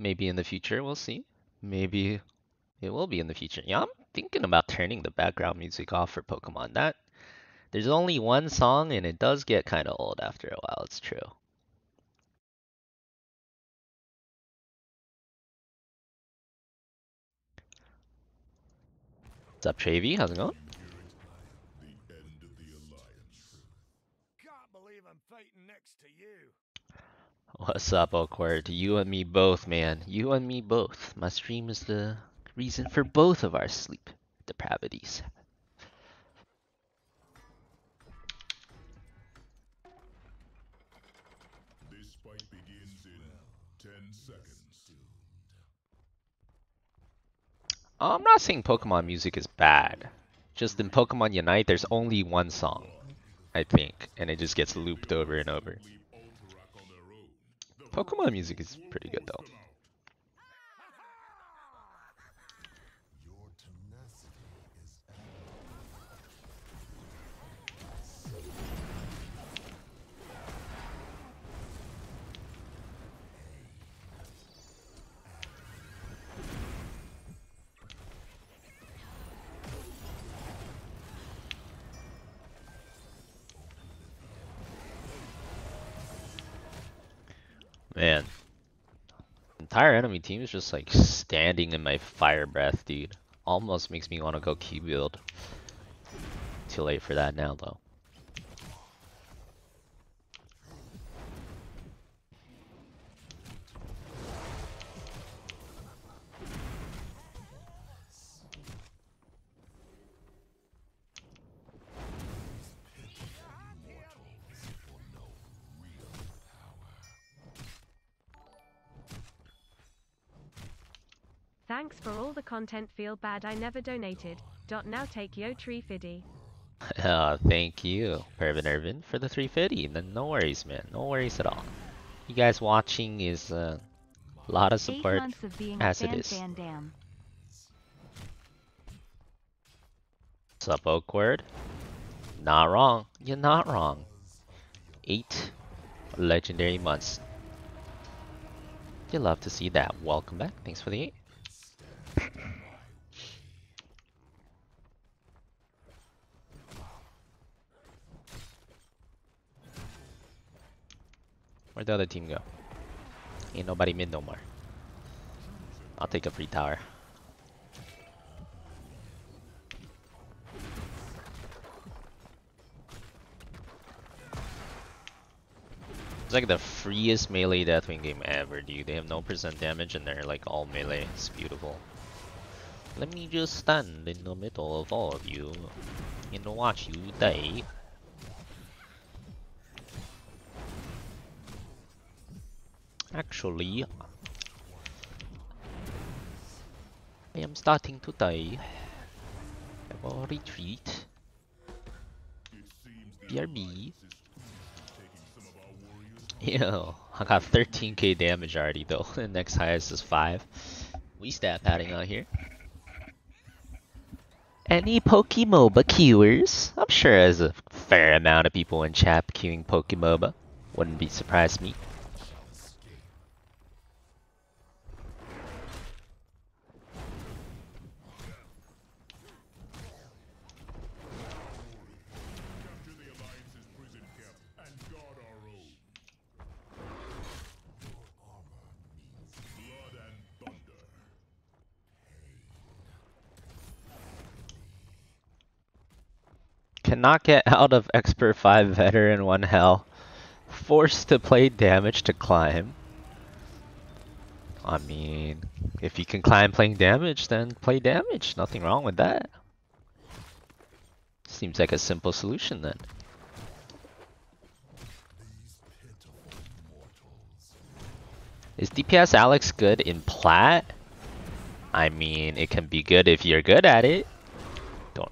Maybe in the future, we'll see. Maybe it will be in the future. Yeah, I'm thinking about turning the background music off for Pokemon. That there's only one song and it does get kind of old after a while, it's true. What's up, Travy? How's it going? Can't believe I'm fighting next to you. What's up, Awkward? You and me both, man. You and me both. My stream is the reason for both of our sleep depravities. This fight begins in 10 seconds. I'm not saying Pokemon music is bad. Just in Pokemon Unite, there's only one song, I think, and it just gets looped over and over. Pokemon music is pretty good though. Your tenacity is Man, entire enemy team is just like standing in my fire breath, dude. Almost makes me want to go Q build. Too late for that now though. Thanks for all the content. Feel bad I never donated. Now take yo tree fiddy. Thank you, Pervin Irvin, for the 350. Then no worries, man. No worries at all. You guys watching is a lot of 8 support months of being a as it fan is. fan damn. What's up, Oakward? Not wrong. You're not wrong. 8 legendary months. You love to see that. Welcome back. Thanks for the 8. Where'd the other team go? Ain't nobody mid no more. I'll take a free tower. It's like the freest melee Deathwing game ever, dude. They have no percent damage and they're like all melee. It's beautiful. Let me just stand in the middle of all of you and watch you die. Actually, I am starting to die. I will retreat. BRB. Yo, I got 13k damage already though. The next highest is 5. We stat padding out here. Any Pokemoba queuers? I'm sure there's a fair amount of people in chat queuing Pokemoba. Wouldn't be surprised me. Cannot get out of Expert 5 Veteran 1 Hell. Forced to play damage to climb. I mean, if you can climb playing damage, then play damage. Nothing wrong with that. Seems like a simple solution then. Is DPS Alex good in plat? I mean, it can be good if you're good at it. Don't.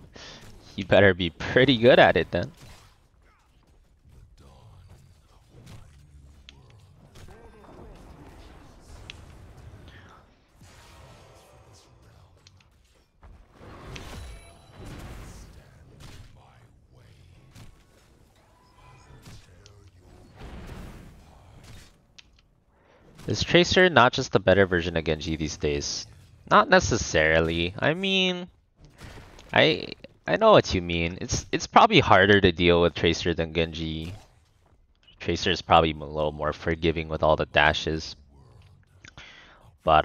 You better be pretty good at it then. Is Tracer not just a better version of Genji these days? Not necessarily. I mean, I I know what you mean. It's probably harder to deal with Tracer than Genji. Tracer is probably a little more forgiving with all the dashes. But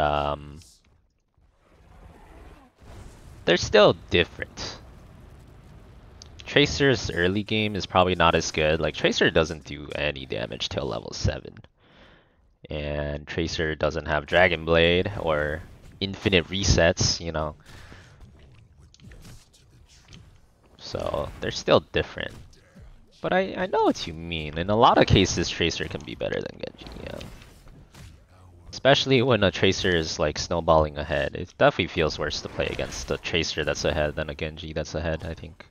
they're still different. Tracer's early game is probably not as good. Like Tracer doesn't do any damage till level 7. And Tracer doesn't have Dragon Blade or infinite resets, you know. So they're still different. But I know what you mean. In a lot of cases, Tracer can be better than Genji, yeah. Especially when a Tracer is like snowballing ahead. It definitely feels worse to play against a Tracer that's ahead than a Genji that's ahead, I think.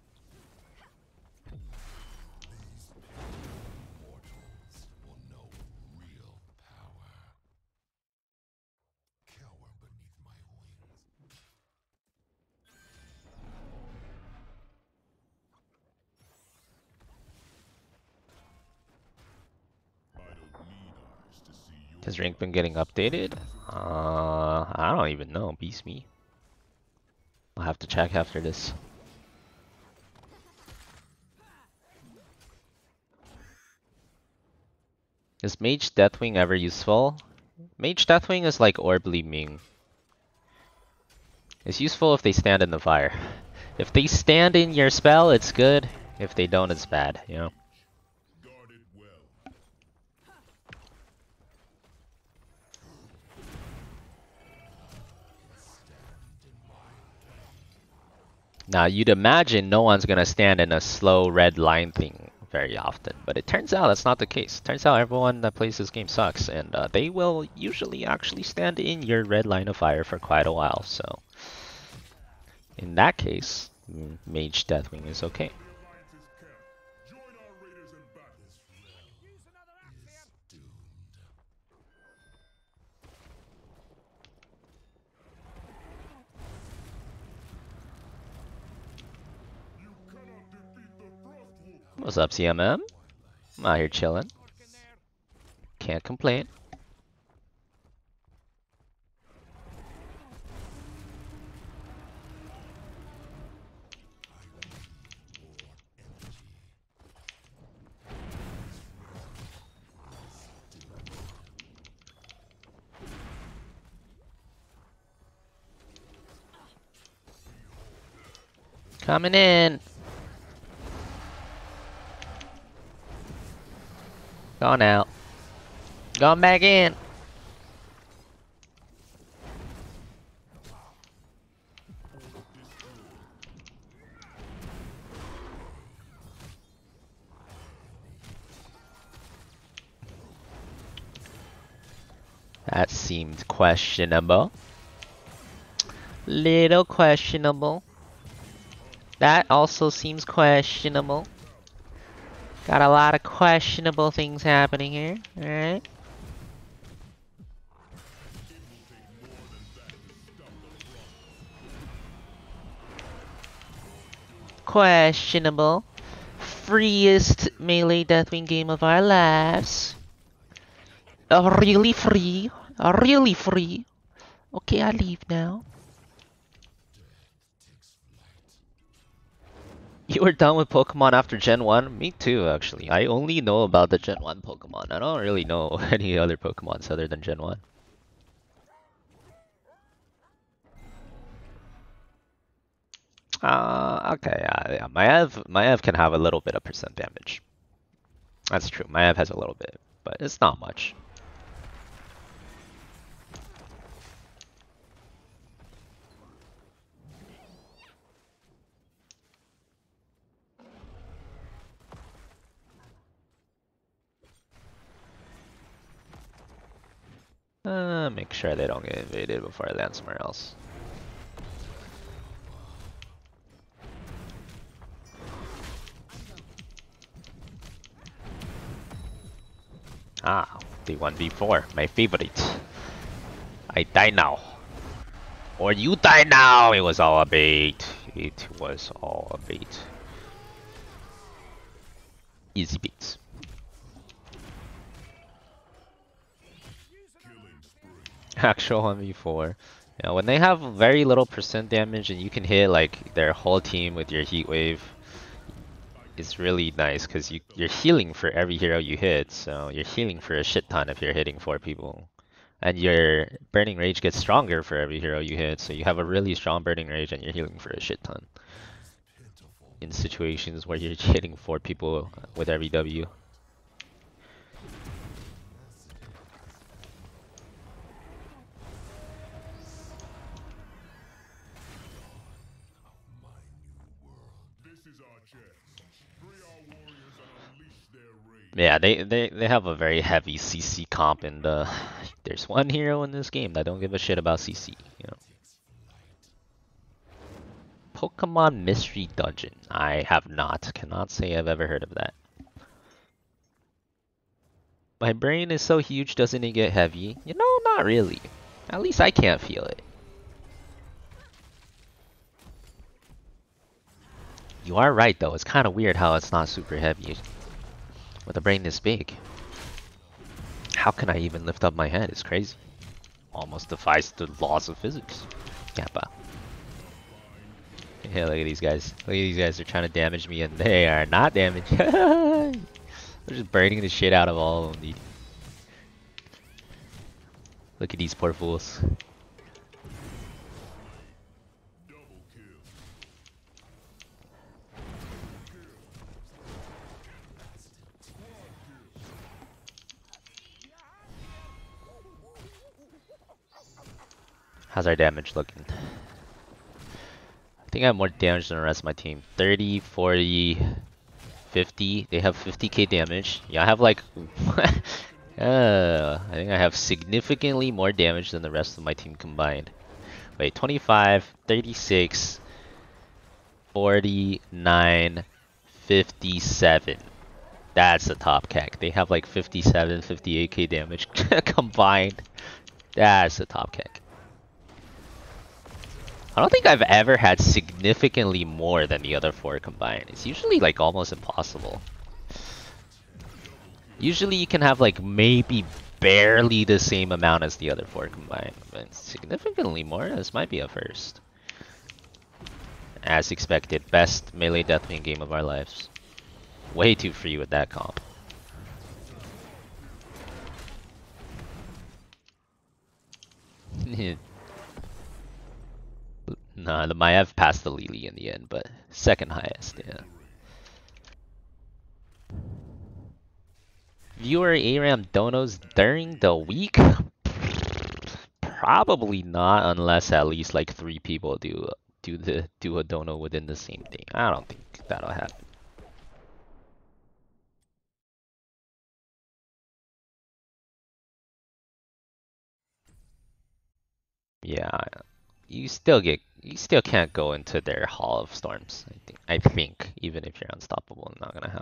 Has rank been getting updated? I don't even know. Beats me. I'll have to check after this. Is Mage Deathwing ever useful? Mage Deathwing is like Orb Ming. It's useful if they stand in the fire. If they stand in your spell, it's good. If they don't, it's bad, you know? Now, you'd imagine no one's gonna stand in a slow red line thing very often, but it turns out that's not the case. Turns out everyone that plays this game sucks, and they will usually actually stand in your red line of fire for quite a while, so... In that case, Mage Deathwing is okay. What's up, CMM? I'm out here chilling. Can't complain. Coming in. Gone out. Gone back in. That seemed questionable. Little questionable. That also seems questionable. Got a lot of questionable things happening here, alright? Questionable. Freest melee Deathwing game of our lives. Really free. Really free. Okay, I leave now. You were done with Pokemon after Gen 1? Me too, actually. I only know about the Gen 1 Pokemon. I don't really know any other Pokemons other than Gen 1. Okay, yeah. Maev can have a little bit of percent damage. That's true. Maev has a little bit, but it's not much. Make sure they don't get invaded before I land somewhere else. Ah, the 1v4, my favorite. I die now. Or you die now! It was all a bait. It was all a bait. Easy beats. Actual 1v4. Yeah, when they have very little percent damage and you can hit like their whole team with your heat wave, it's really nice because you're healing for every hero you hit, so you're healing for a shit ton if you're hitting 4 people. And your burning rage gets stronger for every hero you hit, so you have a really strong burning rage and you're healing for a shit ton. In situations where you're hitting 4 people with every W. This is our chance. Free our warriors and unleash their rage. Yeah, they have a very heavy CC comp, and there's one hero in this game that don't give a shit about CC, you know. Pokemon Mystery Dungeon. I have not. Cannot say I've ever heard of that. My brain is so huge, doesn't it get heavy? You know, not really. At least I can't feel it. You are right though, it's kind of weird how it's not super heavy with a brain this big. How can I even lift up my head? It's crazy. Almost defies the laws of physics. Kappa. Yeah, look at these guys. Look at these guys, they're trying to damage me and they are not damaged. They're just burning the shit out of all of them, dude. Look at these poor fools. How's our damage looking? I think I have more damage than the rest of my team. 30, 40, 50. They have 50k damage. Yeah, I have like... I think I have significantly more damage than the rest of my team combined. Wait, 25, 36, 49, 57. That's the top CAC. They have like 57, 58k damage combined. That's the top CAC. I don't think I've ever had significantly more than the other 4 combined. It's usually like almost impossible. Usually you can have like maybe barely the same amount as the other 4 combined, but significantly more, this might be a first. As expected, best melee deathwing game of our lives. Way too free with that comp. Nah, the Maiev passed the Lily in the end, but second highest, yeah. Viewer ARAM donos during the week? Probably not, unless at least like 3 people do a dono within the same day. I don't think that'll happen. Yeah, you still can't go into their Hall of Storms. I think even if you're unstoppable, not gonna happen.